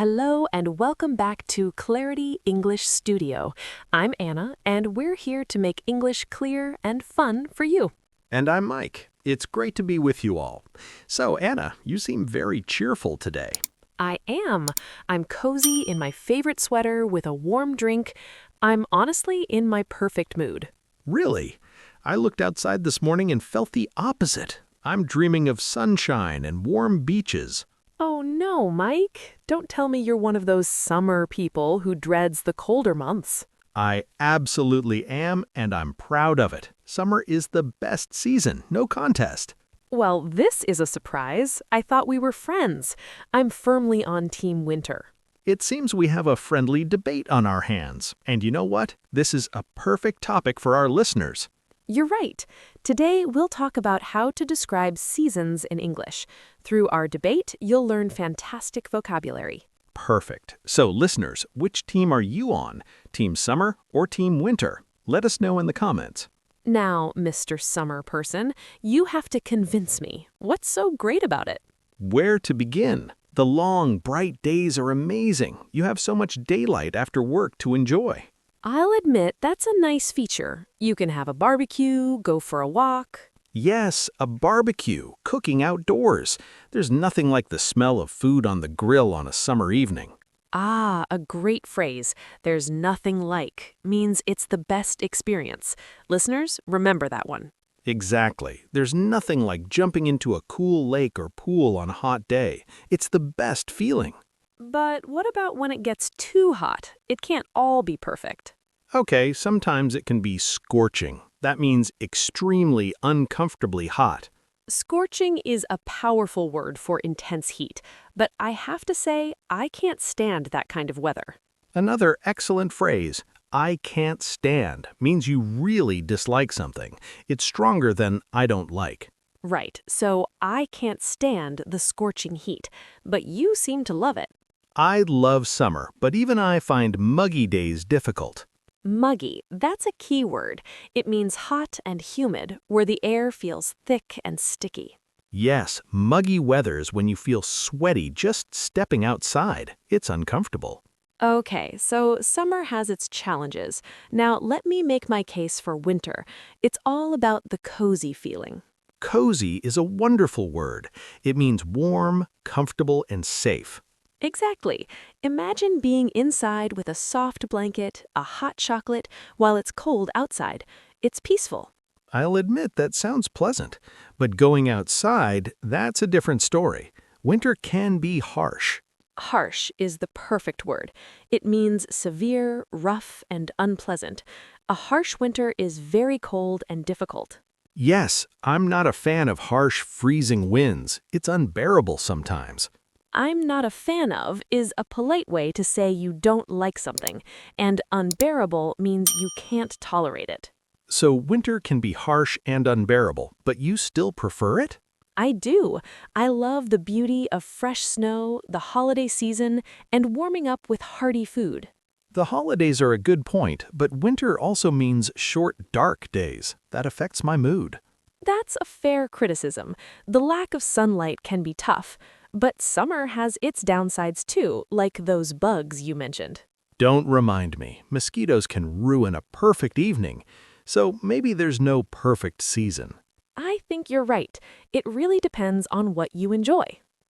Hello and welcome back to Clarity English Studio. I'm Anna, and we're here to make English clear and fun for you. And I'm Mike. It's great to be with you all. So, Anna, you seem very cheerful today. I am. I'm cozy in my favorite sweater with a warm drink. I'm honestly in my perfect mood. Really? I looked outside this morning and felt the opposite. I'm dreaming of sunshine and warm beaches. Oh no, Mike. Don't tell me you're one of those summer people who dreads the colder months. I absolutely am, and I'm proud of it. Summer is the best season, no contest. Well, this is a surprise. I thought we were friends. I'm firmly on Team Winter. It seems we have a friendly debate on our hands. And you know what? This is a perfect topic for our listeners. You're right. Today, we'll talk about how to describe seasons in English. Through our debate, you'll learn fantastic vocabulary. Perfect. So, listeners, which team are you on? Team Summer or Team Winter? Let us know in the comments. Now, Mr. Summer Person, you have to convince me. What's so great about it? Where to begin? The long, bright days are amazing. You have so much daylight after work to enjoy. I'll admit that's a nice feature. You can have a barbecue, go for a walk. Yes, a barbecue, cooking outdoors. There's nothing like the smell of food on the grill on a summer evening. Ah, a great phrase. There's nothing like means it's the best experience. Listeners, remember that one. Exactly. There's nothing like jumping into a cool lake or pool on a hot day. It's the best feeling. But what about when it gets too hot? It can't all be perfect. Okay, sometimes it can be scorching. That means extremely uncomfortably hot. Scorching is a powerful word for intense heat, but I have to say I can't stand that kind of weather. Another excellent phrase, I can't stand, means you really dislike something. It's stronger than I don't like. Right, so I can't stand the scorching heat, but you seem to love it. I love summer, but even I find muggy days difficult. Muggy, that's a key word. It means hot and humid, where the air feels thick and sticky. Yes, muggy weather's when you feel sweaty just stepping outside. It's uncomfortable. Okay, so summer has its challenges. Now let me make my case for winter. It's all about the cozy feeling. Cozy is a wonderful word. It means warm, comfortable, and safe. Exactly. Imagine being inside with a soft blanket, a hot chocolate, while it's cold outside. It's peaceful. I'll admit that sounds pleasant, but going outside, that's a different story. Winter can be harsh. Harsh is the perfect word. It means severe, rough, and unpleasant. A harsh winter is very cold and difficult. Yes, I'm not a fan of harsh, freezing winds. It's unbearable sometimes. I'm not a fan of is a polite way to say you don't like something, and unbearable means you can't tolerate it. So winter can be harsh and unbearable, but you still prefer it? I do. I love the beauty of fresh snow, the holiday season, and warming up with hearty food. The holidays are a good point, but winter also means short, dark days. That affects my mood. That's a fair criticism. The lack of sunlight can be tough, but summer has its downsides too, like those bugs you mentioned. Don't remind me. Mosquitoes can ruin a perfect evening. So maybe there's no perfect season. I think you're right. It really depends on what you enjoy.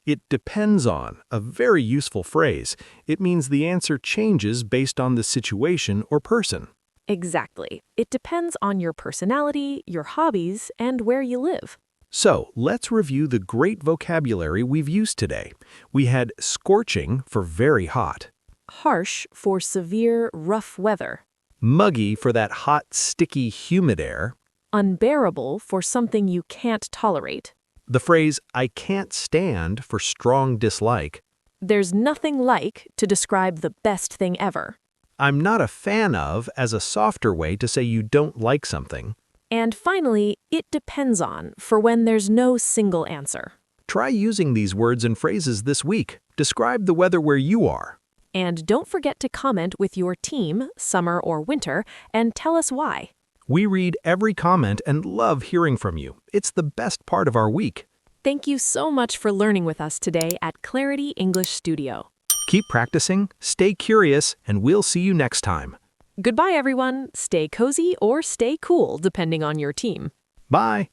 It depends on, a very useful phrase. It means the answer changes based on the situation or person. Exactly. It depends on your personality, your hobbies, and where you live. So, let's review the great vocabulary we've used today. We had scorching for very hot, Harsh for severe, rough weather. muggy for that hot, sticky, humid air, Unbearable for something you can't tolerate. the phrase I can't stand for strong dislike, There's nothing like to describe the best thing ever. I'm not a fan of as a softer way to say you don't like something. And finally, it depends on for when there's no single answer. Try using these words and phrases this week. Describe the weather where you are. And don't forget to comment with your team, summer or winter, and tell us why. We read every comment and love hearing from you. It's the best part of our week. Thank you so much for learning with us today at Clarity English Studio. Keep practicing, stay curious, and we'll see you next time. Goodbye, everyone. Stay cozy or stay cool, depending on your team. Bye.